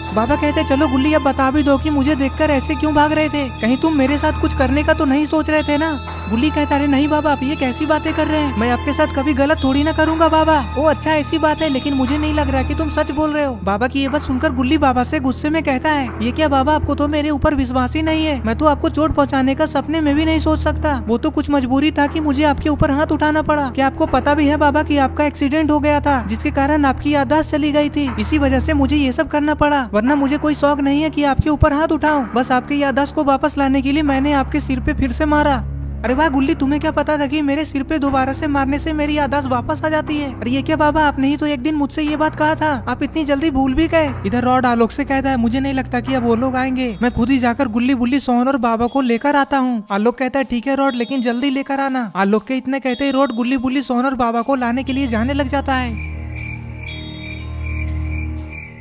बाबा कहते हैं चलो गुल्ली अब बता भी दो कि मुझे देखकर ऐसे क्यों भाग रहे थे? कहीं तुम मेरे साथ कुछ करने का तो नहीं सोच रहे थे ना? गुल्ली कहता अरे नहीं बाबा, आप ये कैसी बातें कर रहे हैं? मैं आपके साथ कभी गलत थोड़ी ना करूंगा बाबा। ओ अच्छा ऐसी बात है, लेकिन मुझे नहीं लग रहा कि तुम सच बोल रहे हो। बाबा की ये बात सुनकर गुल्ली बाबा से गुस्से में कहता है ये क्या बाबा, आपको तो मेरे ऊपर विश्वास ही नहीं है। मैं तो आपको चोट पहुँचाने का सपने में भी नहीं सोच सकता। वो तो कुछ मजबूरी था कि मुझे आपके ऊपर हाथ उठाना पड़ा। क्या आपको पता भी है बाबा की आपका एक्सीडेंट हो गया था, जिसके कारण आपकी याददाश्त चली गई थी? इसी वजह से मुझे ये सब करना पड़ा, वरना मुझे कोई शौक नहीं है कि आपके ऊपर हाथ उठाऊं। बस आपकी याददाश्त को वापस लाने के लिए मैंने आपके सिर पे फिर से मारा। अरे वाह गुल्ली, तुम्हें क्या पता था कि मेरे सिर पे दोबारा से मारने से मेरी याददाश्त वापस आ जाती है? अरे ये क्या बाबा, आपने ही तो एक दिन मुझसे ये बात कहा था, आप इतनी जल्दी भूल भी गए। इधर रॉड आलोक से कहता है मुझे नहीं लगता कि अब वो लोग आएंगे, मैं खुद ही जाकर गुल्ली बुल्ली सोहन और बाबा को लेकर आता हूँ। आलोक कहता है ठीक है रॉड, लेकिन जल्दी लेकर आना। आलोक के इतने कहते ही रॉड गुल्ली बुल्ली सोहन और बाबा को लाने के लिए जाने लग जाता है।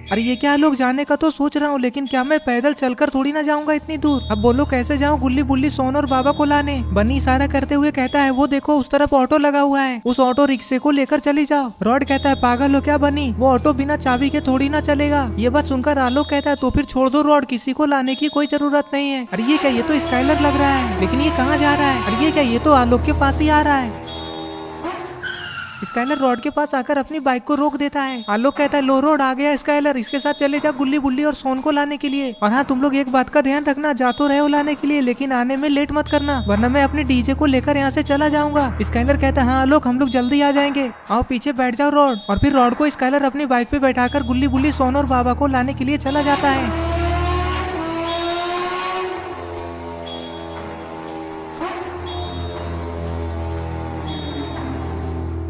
अरे ये क्या, लोग जाने का तो सोच रहा हूँ, लेकिन क्या मैं पैदल चलकर थोड़ी ना जाऊंगा इतनी दूर? अब बोलो कैसे जाऊँ गुल्ली बुल्ली सोन और बाबा को लाने? बनी इशारा करते हुए कहता है वो देखो उस तरफ ऑटो लगा हुआ है, उस ऑटो रिक्शे को लेकर चली जाओ। रॉड कहता है पागल हो क्या बनी, वो ऑटो बिना चाबी के थोड़ी ना चलेगा। ये बात सुनकर आलोक कहता है तो फिर छोड़ दो रॉड, किसी को लाने की कोई जरूरत नहीं है। अरे ये क्या, ये तो स्काइलर लग रहा है, लेकिन ये कहाँ जा रहा है? अरे ये क्या, ये तो आलोक के पास ही आ रहा है। स्काइलर रॉड के पास आकर अपनी बाइक को रोक देता है। आलोक कहता है लो रॉड आ गया स्काइलर, इसके साथ चले जा गुल्ली बुल्ली और सोन को लाने के लिए। और हाँ तुम लोग एक बात का ध्यान रखना, जा तो रहे हो लाने के लिए, लेकिन आने में लेट मत करना, वरना मैं अपने डीजे को लेकर यहाँ से चला जाऊंगा। स्काइलर कहता है हाँ आलोक, हम लोग जल्दी आ जाएंगे, आओ पीछे बैठ जाओ रॉड। और फिर रॉड को स्काइलर अपनी बाइक पे बैठाकर गुल्ली बुल्ली सोन और बाबा को लाने के लिए चला जाता है।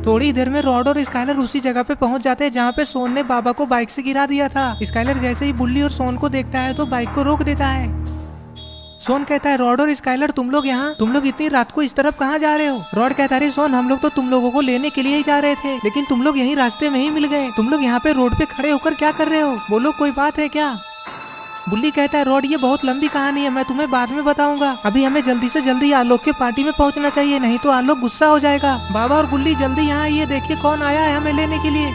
थोड़ी देर में रॉड और स्काइलर उसी जगह पे पहुंच जाते हैं जहाँ पे सोन ने बाबा को बाइक से गिरा दिया था। स्काइलर जैसे ही बुल्ली और सोन को देखता है तो बाइक को रोक देता है। सोन कहता है रॉड और स्काइलर तुम लोग यहाँ, तुम लोग इतनी रात को इस तरफ कहाँ जा रहे हो? रॉड कहता है सोन हम लोग तो तुम लोगों को लेने के लिए ही जा रहे थे, लेकिन तुम लोग यहीं रास्ते में ही मिल गए। तुम लोग यहाँ पे रोड पे खड़े होकर क्या कर रहे हो? बोलो कोई बात है क्या? बुल्ली कहता है रॉड ये बहुत लंबी कहानी है, मैं तुम्हें बाद में बताऊंगा, अभी हमें जल्दी से जल्दी आलोक के पार्टी में पहुंचना चाहिए, नहीं तो आलोक गुस्सा हो जाएगा। बाबा और गुल्ली जल्दी यहाँ आइए, देखिए कौन आया है हमें लेने के लिए।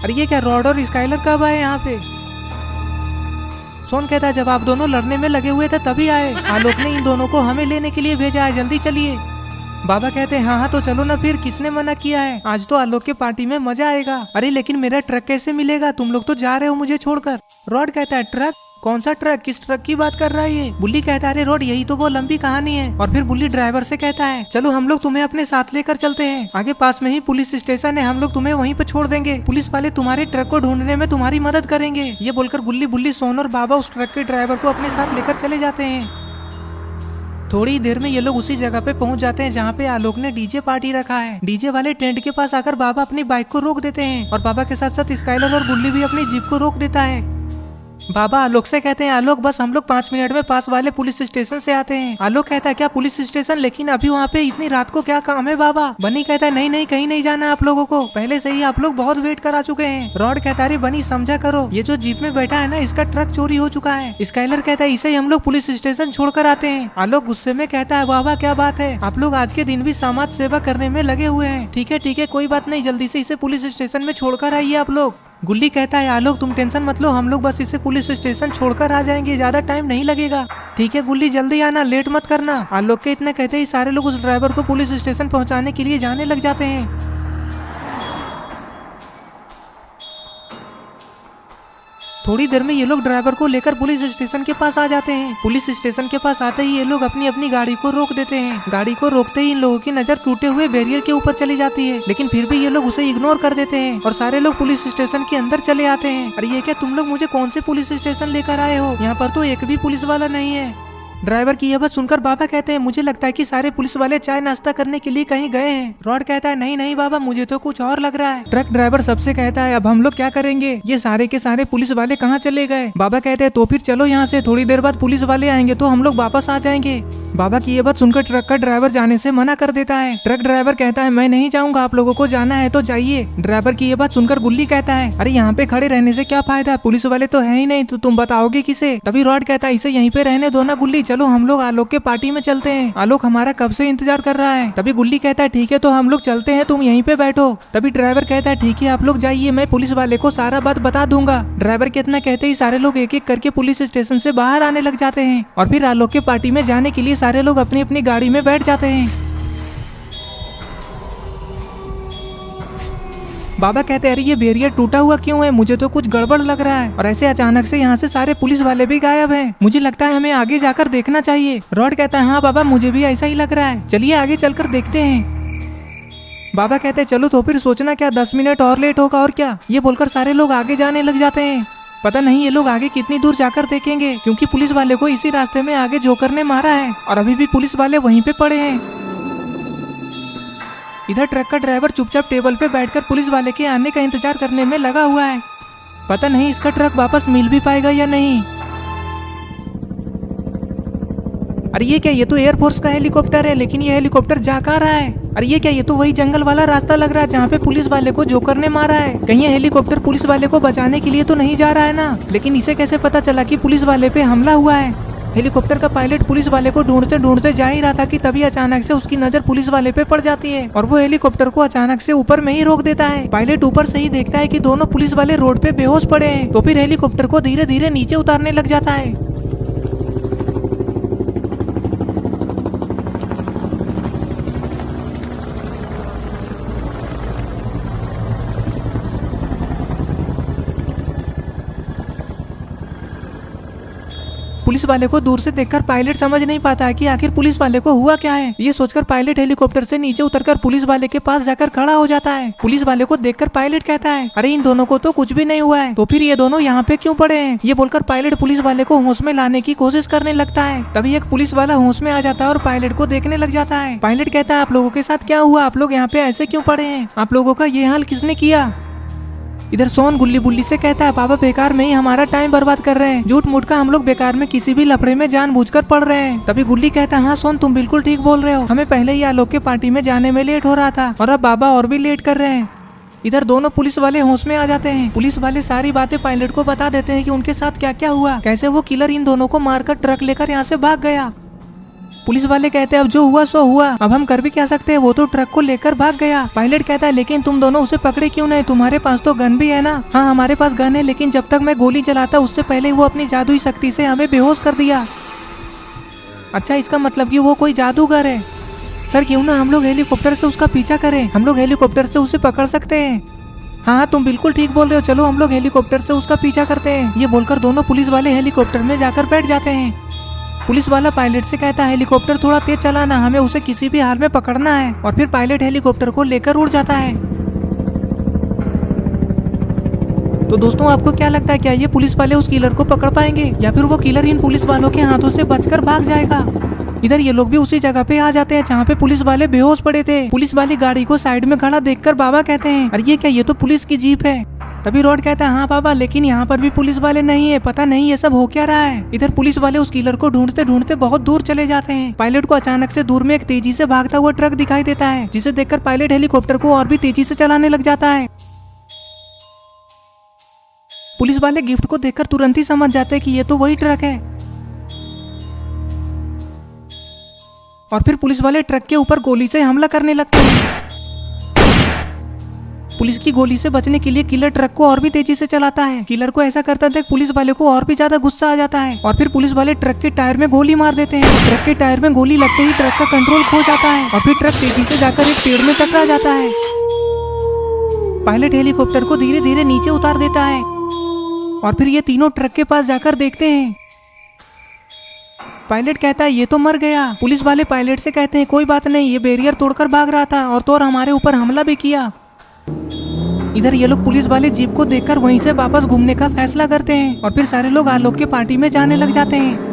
अरे ये क्या, रॉड और स्काइलर कब आए यहाँ पे? सोन कहता है जब आप दोनों लड़ने में लगे हुए थे तभी आए, आलोक ने इन दोनों को हमें लेने के लिए भेजा है, जल्दी चलिए। बाबा कहते हैं हाँ तो चलो ना फिर, किसने मना किया है? आज तो आलोक के पार्टी में मजा आएगा। अरे लेकिन मेरा ट्रक कैसे मिलेगा? तुम लोग तो जा रहे हो मुझे छोड़कर। रॉड कहता है ट्रक? कौन सा ट्रक? किस ट्रक की बात कर रहा है ये? बुल्ली कहता है अरे रोड यही तो वो लंबी कहानी है। और फिर बुल्ली ड्राइवर से कहता है चलो हम लोग तुम्हें अपने साथ लेकर चलते हैं, आगे पास में ही पुलिस स्टेशन है, हम लोग तुम्हें वहीं पे छोड़ देंगे, पुलिस वाले तुम्हारे ट्रक को ढूंढने में तुम्हारी मदद करेंगे। ये बोलकर गुल्ली, बुल्ली, सोन और बाबा उस ट्रक के ड्राइवर को अपने साथ लेकर चले जाते हैं। थोड़ी देर में ये लोग उसी जगह पे पहुंच जाते हैं जहाँ पे आलोक ने डीजे पार्टी रखा है। डीजे वाले टेंट के पास आकर बाबा अपनी बाइक को रोक देते हैं और बाबा के साथ साथ स्काइलर और गुल्ली भी अपनी जीप को रोक देता है। बाबा आलोक से कहते हैं आलोक बस हम लोग 5 मिनट में पास वाले पुलिस स्टेशन से आते हैं। आलोक कहता है क्या पुलिस स्टेशन? लेकिन अभी वहाँ पे इतनी रात को क्या काम है बाबा? बनी कहता है नहीं नहीं कहीं नहीं जाना आप लोगों को, पहले से ही आप लोग बहुत वेट करा चुके हैं। रॉड कहता है बनी समझा करो, ये जो जीप में बैठा है ना इसका ट्रक चोरी हो चुका है। स्काइलर कहता है इसे ही हम लोग पुलिस स्टेशन छोड़कर आते हैं। आलोक गुस्से में कहता है वाह वाह क्या बात है, आप लोग आज के दिन भी समाज सेवा करने में लगे हुए हैं। ठीक है कोई बात नहीं, जल्दी से इसे पुलिस स्टेशन में छोड़कर आइए आप लोग। गुल्ली कहता है आलोक तुम टेंशन मत लो, हम लोग बस इसे पुलिस स्टेशन छोड़कर आ जाएंगे, ज्यादा टाइम नहीं लगेगा। ठीक है गुल्ली जल्दी आना, लेट मत करना। आलोक के इतना कहते ही सारे लोग उस ड्राइवर को पुलिस स्टेशन पहुंचाने के लिए जाने लग जाते हैं। थोड़ी देर में ये लोग ड्राइवर को लेकर पुलिस स्टेशन के पास आ जाते हैं। पुलिस स्टेशन के पास आते ही ये लोग अपनी अपनी गाड़ी को रोक देते हैं। गाड़ी को रोकते ही इन लोगों की नजर टूटे हुए बैरियर के ऊपर चली जाती है, लेकिन फिर भी ये लोग उसे इग्नोर कर देते हैं और सारे लोग पुलिस स्टेशन के अंदर चले आते हैं। अरे ये क्या तुम लोग मुझे कौन से पुलिस स्टेशन लेकर आए हो? यहाँ पर तो एक भी पुलिस वाला नहीं है। ड्राइवर की यह बात सुनकर बाबा कहते हैं मुझे लगता है कि सारे पुलिस वाले चाय नाश्ता करने के लिए कहीं गए हैं। रॉड कहता है नहीं बाबा मुझे तो कुछ और लग रहा है। ट्रक ड्राइवर सबसे कहता है अब हम लोग क्या करेंगे, ये सारे के सारे पुलिस वाले कहाँ चले गए? बाबा कहते हैं तो फिर चलो यहाँ से, थोड़ी देर बाद पुलिस वाले आएंगे तो हम लोग वापस आ जाएंगे। बाबा की ये बात सुनकर ट्रक का ड्राइवर जाने से मना कर देता है। ट्रक ड्राइवर कहता है मैं नहीं जाऊंगा, आप लोगों को जाना है तो जाइए। ड्राइवर की ये बात सुनकर गुल्ली कहता है अरे यहाँ पे खड़े रहने से क्या फायदा, पुलिस वाले तो है ही नहीं, तो तुम बताओगे किसे? तभी रॉड कहता है इसे यहीं पे रहने दो ना गुल्ली, चलो हम लोग आलोक के पार्टी में चलते हैं, आलोक हमारा कब से इंतजार कर रहा है। तभी गुल्ली कहता है ठीक है तो हम लोग चलते हैं, तुम यहीं पे बैठो। तभी ड्राइवर कहता है ठीक है आप लोग जाइए, मैं पुलिस वाले को सारा बात बता दूंगा। ड्राइवर के इतना कहते ही सारे लोग एक एक करके पुलिस स्टेशन से बाहर आने लग जाते हैं और फिर आलोक के पार्टी में जाने के लिए सारे लोग अपनी अपनी गाड़ी में बैठ जाते हैं। बाबा कहते हैं अरे ये बैरियर टूटा हुआ क्यों है, मुझे तो कुछ गड़बड़ लग रहा है। और ऐसे अचानक से यहाँ से सारे पुलिस वाले भी गायब हैं। मुझे लगता है हमें आगे जाकर देखना चाहिए। रॉड कहता है हाँ बाबा मुझे भी ऐसा ही लग रहा है, चलिए आगे चलकर देखते हैं। बाबा कहते हैं चलो तो फिर सोचना क्या, 10 मिनट और लेट होगा और क्या। ये बोलकर सारे लोग आगे जाने लग जाते हैं। पता नहीं ये लोग आगे कितनी दूर जाकर देखेंगे, क्योंकि पुलिस वाले को इसी रास्ते में आगे जोकर ने मारा है और अभी भी पुलिस वाले वहीं पे पड़े हैं। इधर ट्रक का ड्राइवर चुपचाप टेबल पे बैठकर पुलिस वाले के आने का इंतजार करने में लगा हुआ है। पता नहीं इसका ट्रक वापस मिल भी पाएगा या नहीं। अरे ये क्या, ये तो एयरफोर्स का हेलीकॉप्टर है, लेकिन ये हेलीकॉप्टर जा कहाँ रहा है? अरे ये क्या, ये तो वही जंगल वाला रास्ता लग रहा है जहाँ पे पुलिस वाले को जोकर ने मारा है। कहीं ये हेलीकॉप्टर पुलिस वाले को बचाने के लिए तो नहीं जा रहा है ना? लेकिन इसे कैसे पता चला कि पुलिस वाले पे हमला हुआ है? हेलीकॉप्टर का पायलट पुलिस वाले को ढूंढते ढूंढते जा ही रहा था कि तभी अचानक से उसकी नजर पुलिस वाले पे पड़ जाती है और वो हेलीकॉप्टर को अचानक से ऊपर में ही रोक देता है। पायलट ऊपर से ही देखता है कि दोनों पुलिस वाले रोड पे बेहोश पड़े हैं, तो फिर हेलीकॉप्टर को धीरे धीरे नीचे उतारने लग जाता है। पुलिस वाले को दूर से देखकर पायलट समझ नहीं पाता है कि आखिर पुलिस वाले को हुआ क्या है। ये सोचकर पायलट हेलीकॉप्टर से नीचे उतरकर पुलिस वाले के पास जाकर खड़ा हो जाता है। पुलिस वाले को देखकर पायलट कहता है अरे इन दोनों को तो कुछ भी नहीं हुआ है, तो फिर ये दोनों यहाँ पे क्यों पड़े हैं? ये बोलकर पायलट पुलिस वाले को होश में लाने की कोशिश करने लगता है। तभी एक पुलिस वाला होश में आ जाता है और पायलट को देखने लग जाता है। पायलट कहता है आप लोगों के साथ क्या हुआ, आप लोग यहाँ पे ऐसे क्यों पड़े हैं, आप लोगों का ये हाल किसने किया? इधर सोन गुल्ली बुल्ली से कहता है पापा बेकार में ही हमारा टाइम बर्बाद कर रहे हैं, झूठ मूठ का हम लोग बेकार में किसी भी लफड़े में जानबूझकर पड़ रहे हैं। तभी गुल्ली कहता है हाँ सोन तुम बिल्कुल ठीक बोल रहे हो, हमें पहले ही आलोक के पार्टी में जाने में लेट हो रहा था और अब बाबा और भी लेट कर रहे हैं। इधर दोनों पुलिस वाले होश में आ जाते हैं। पुलिस वाले सारी बातें पायलट को बता देते हैं कि उनके साथ क्या क्या हुआ, कैसे वो किलर इन दोनों को मारकर ट्रक लेकर यहाँ से भाग गया। पुलिस वाले कहते हैं अब जो हुआ सो हुआ, अब हम कर भी क्या सकते हैं, वो तो ट्रक को लेकर भाग गया। पायलट कहता है लेकिन तुम दोनों उसे पकड़े क्यों नहीं, तुम्हारे पास तो गन भी है ना? हाँ हमारे पास गन है, लेकिन जब तक मैं गोली चलाता उससे पहले वो अपनी जादुई शक्ति से हमें बेहोश कर दिया। अच्छा इसका मतलब कि वो कोई जादूगर है। सर क्यों ना हम लोग हेलीकॉप्टर से उसका पीछा करें, हम लोग हेलीकॉप्टर से उसे पकड़ सकते हैं। हाँ तुम बिल्कुल ठीक बोल रहे हो, चलो हम लोग हेलीकॉप्टर से उसका पीछा करते हैं। ये बोलकर दोनों पुलिस वाले हेलीकॉप्टर में जाकर बैठ जाते हैं। पुलिस वाला पायलट से कहता है हेलीकॉप्टर थोड़ा तेज चलाना, हमें उसे किसी भी हाल में पकड़ना है। और फिर पायलट हेलीकॉप्टर को लेकर उड़ जाता है। तो दोस्तों आपको क्या लगता है, क्या ये पुलिस वाले उस किलर को पकड़ पाएंगे या फिर वो किलर इन पुलिस वालों के हाथों से बचकर भाग जाएगा? इधर ये लोग भी उसी जगह पे आ जाते हैं जहाँ पे पुलिस वाले बेहोश पड़े थे। पुलिस वाली गाड़ी को साइड में खड़ा देखकर बाबा कहते हैं अरे ये क्या, ये तो पुलिस की जीप है। तभी रॉड कहता है हाँ बाबा, लेकिन यहाँ पर भी पुलिस वाले नहीं है, पता नहीं ये सब हो क्या रहा है। इधर पुलिस वाले उस किलर को ढूंढते ढूंढते बहुत दूर चले जाते हैं। पायलट को अचानक से दूर में एक तेजी से भागता हुआ ट्रक दिखाई देता है, जिसे देखकर पायलट हेलीकॉप्टर को और भी तेजी से चलाने लग जाता है। पुलिस वाले गिफ्ट को देखकर तुरंत ही समझ जाते हैं कि ये तो वही ट्रक है। और फिर पुलिस वाले ट्रक के ऊपर गोली से हमला करने लगते हैं। पुलिस की गोली से बचने के लिए किलर ट्रक को और भी तेजी से चलाता है। किलर को ऐसा करता देख पुलिस वाले को और भी ज्यादा गुस्सा आ जाता है और फिर पुलिस वाले ट्रक के टायर में गोली मार देते हैं। ट्रक के टायर में गोली लगते ही ट्रक का कंट्रोल खो जाता है और फिर ट्रक तेजी से जाकर एक पेड़ में टकरा जाता है। पायलट हेलीकॉप्टर को धीरे धीरे नीचे उतार देता है और फिर ये तीनों ट्रक के पास जाकर देखते हैं। पायलट कहता है ये तो मर गया। पुलिस वाले पायलट से कहते हैं कोई बात नहीं, ये बैरियर तोड़कर भाग रहा था और तो और हमारे ऊपर हमला भी किया। इधर ये लोग पुलिस वाले जीप को देखकर वहीं से वापस घूमने का फैसला करते हैं और फिर सारे लोग आलोक के पार्टी में जाने लग जाते हैं।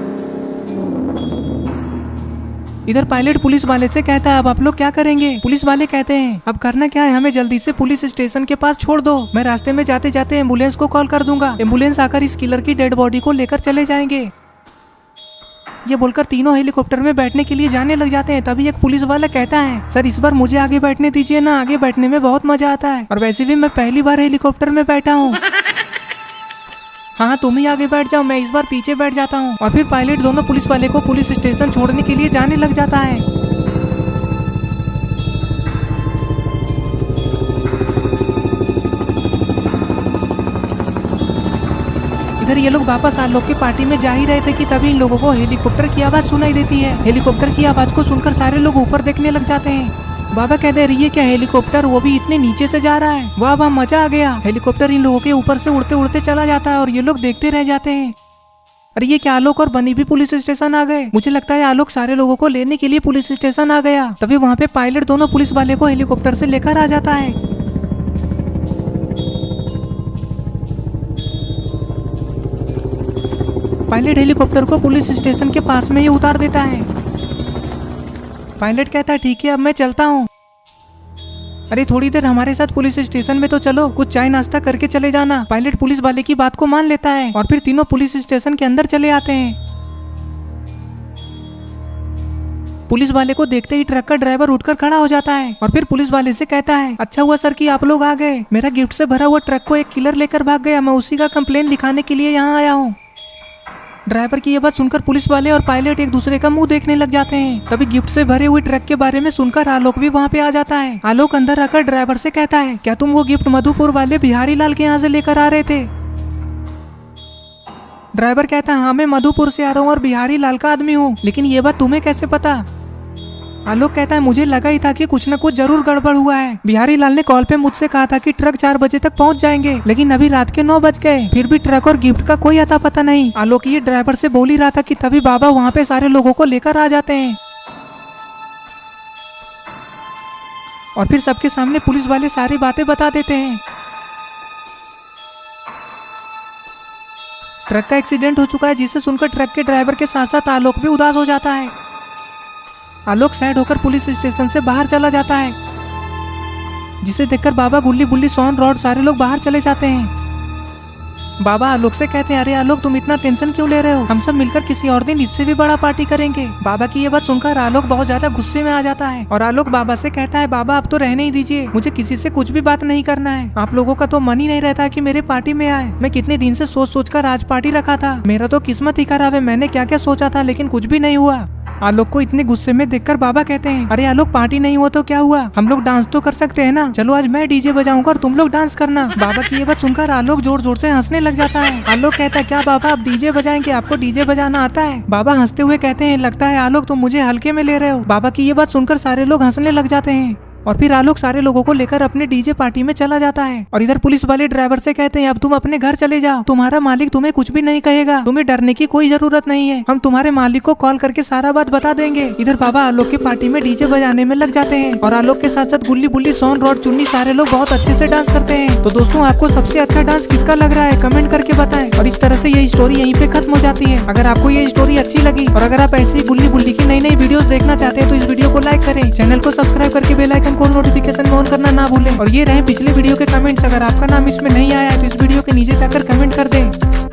इधर पायलट पुलिस वाले से कहता है अब आप लोग क्या करेंगे? पुलिस वाले कहते हैं अब करना क्या है, हमें जल्दी से पुलिस स्टेशन के पास छोड़ दो, मैं रास्ते में जाते जाते एम्बुलेंस को कॉल कर दूंगा, एम्बुलेंस आकर इस किलर की डेड बॉडी को लेकर चले जाएंगे। ये बोलकर तीनों हेलीकॉप्टर में बैठने के लिए जाने लग जाते हैं। तभी एक पुलिस वाला कहता है सर इस बार मुझे आगे बैठने दीजिए ना, आगे बैठने में बहुत मजा आता है और वैसे भी मैं पहली बार हेलीकॉप्टर में बैठा हूँ। हाँ तुम ही आगे बैठ जाओ, मैं इस बार पीछे बैठ जाता हूँ। और फिर पायलट दोनों पुलिस वाले को पुलिस स्टेशन छोड़ने के लिए जाने लग जाता है। इधर ये लोग वापस आलोक की पार्टी में जा ही रहे थे कि तभी इन लोगों को हेलीकॉप्टर की आवाज सुनाई देती है। हेलीकॉप्टर की आवाज को सुनकर सारे लोग ऊपर देखने लग जाते हैं। बाबा कहते हैं ये क्या हेलीकॉप्टर, वो भी इतने नीचे से जा रहा है, वाह वाह मजा आ गया। हेलीकॉप्टर इन लोगों के ऊपर से उड़ते उड़ते चला जाता है और ये लोग देखते रह जाते हैं। अरे ये क्या, आलोक और बनी भी पुलिस स्टेशन आ गए। मुझे लगता है आलोक सारे लोगों को लेने के लिए पुलिस स्टेशन आ गया। तभी वहाँ पे पायलट दोनों पुलिस वाले को हेलीकॉप्टर से लेकर आ जाता है। पायलट हेलीकॉप्टर को पुलिस स्टेशन के पास में ही उतार देता है। पायलट कहता है ठीक है अब मैं चलता हूँ। अरे थोड़ी देर हमारे साथ पुलिस स्टेशन में तो चलो, कुछ चाय नाश्ता करके चले जाना। पायलट पुलिस वाले की बात को मान लेता है और फिर तीनों पुलिस स्टेशन के अंदर चले आते हैं। पुलिस वाले को देखते ही ट्रक का ड्राइवर उठकर खड़ा हो जाता है और फिर पुलिस वाले से कहता है अच्छा हुआ सर कि आप लोग आ गए, मेरा गिफ्ट से भरा हुआ ट्रक को एक किलर लेकर भाग गया, मैं उसी का कंप्लेन लिखाने के लिए यहाँ आया हूँ। ड्राइवर की यह बात सुनकर पुलिस वाले और पायलट एक दूसरे का मुंह देखने लग जाते हैं। तभी गिफ्ट से भरे हुए ट्रक के बारे में सुनकर आलोक भी वहाँ पे आ जाता है। आलोक अंदर आकर ड्राइवर से कहता है क्या तुम वो गिफ्ट मधुपुर वाले बिहारी लाल के यहाँ से लेकर आ रहे थे? ड्राइवर कहता है हाँ मैं मधुपुर से आ रहा हूँ और बिहारी लाल का आदमी हूँ, लेकिन ये बात तुम्हें कैसे पता? आलोक कहता है मुझे लगा ही था कि कुछ न कुछ जरूर गड़बड़ हुआ है। बिहारी लाल ने कॉल पे मुझसे कहा था कि ट्रक 4 बजे तक पहुंच जाएंगे, लेकिन अभी रात के 9 बज गए, फिर भी ट्रक और गिफ्ट का कोई अता पता नहीं। आलोक ये ड्राइवर से बोल ही रहा था कि तभी बाबा वहाँ पे सारे लोगों को लेकर आ जाते हैं और फिर सबके सामने पुलिस वाले सारी बातें बता देते हैं। ट्रक का एक्सीडेंट हो चुका है, जिसे सुनकर ट्रक के ड्राइवर के साथ साथ आलोक भी उदास हो जाता है। आलोक सैड होकर पुलिस स्टेशन से बाहर चला जाता है, जिसे देखकर बाबा, गुल्ली बुल्ली, सोन, रॉड सारे लोग बाहर चले जाते हैं। बाबा आलोक से कहते हैं अरे आलोक तुम इतना टेंशन क्यों ले रहे हो, हम सब मिलकर किसी और दिन इससे भी बड़ा पार्टी करेंगे। बाबा की ये बात सुनकर आलोक बहुत ज्यादा गुस्से में आ जाता है और आलोक बाबा से कहता है बाबा अब तो रहने ही दीजिए, मुझे किसी से कुछ भी बात नहीं करना है। आप लोगों का तो मन ही नहीं रहता कि मेरे पार्टी में आए। मैं कितने दिन से सोच सोच कर आज पार्टी रखा था, मेरा तो किस्मत ही खराब है। मैंने क्या क्या सोचा था लेकिन कुछ भी नहीं हुआ। आलोक को इतने गुस्से में देखकर बाबा कहते हैं अरे आलोक पार्टी नहीं हुआ तो क्या हुआ, हम लोग डांस तो कर सकते हैं ना, चलो आज मैं डीजे बजाऊंगा और तुम लोग डांस करना। बाबा की ये बात सुनकर आलोक जोर जोर से हंसने लग जाता है। आलोक कहता है क्या बाबा आप डीजे बजाएंगे, आपको डीजे बजाना आता है? बाबा हंसते हुए कहते हैं लगता है आलोक तुम मुझे हल्के में ले रहे हो। बाबा की ये बात सुनकर सारे लोग हंसने लग जाते हैं और फिर आलोक सारे लोगों को लेकर अपने डीजे पार्टी में चला जाता है। और इधर पुलिस वाले ड्राइवर से कहते हैं अब तुम अपने घर चले जाओ, तुम्हारा मालिक तुम्हें कुछ भी नहीं कहेगा, तुम्हें डरने की कोई जरूरत नहीं है, हम तुम्हारे मालिक को कॉल करके सारा बात बता देंगे। इधर बाबा आलोक की पार्टी में डीजे बजाने में लग जाते हैं और आलोक के साथ साथ गुल्ली बुल्ली, सोन, रॉड, चुन्नी सारे लोग बहुत अच्छे से डांस करते हैं। तो दोस्तों आपको सबसे अच्छा डांस किसका लग रहा है कमेंट करके बताएं। और इस तरह से ये स्टोरी यहीं पे खत्म हो जाती है। अगर आपको ये स्टोरी अच्छी लगी और अगर आप ऐसी गुल्ली बुल्ली की नई नई वीडियोस देखना चाहते हैं तो इस वीडियो को लाइक करें, चैनल को सब्सक्राइब करके बेल आइकन को नोटिफिकेशन ऑन करना ना भूलें। और ये रहे पिछले वीडियो के कमेंट्स, अगर आपका नाम इसमें नहीं आया है तो इस वीडियो के नीचे जाकर कमेंट कर दें।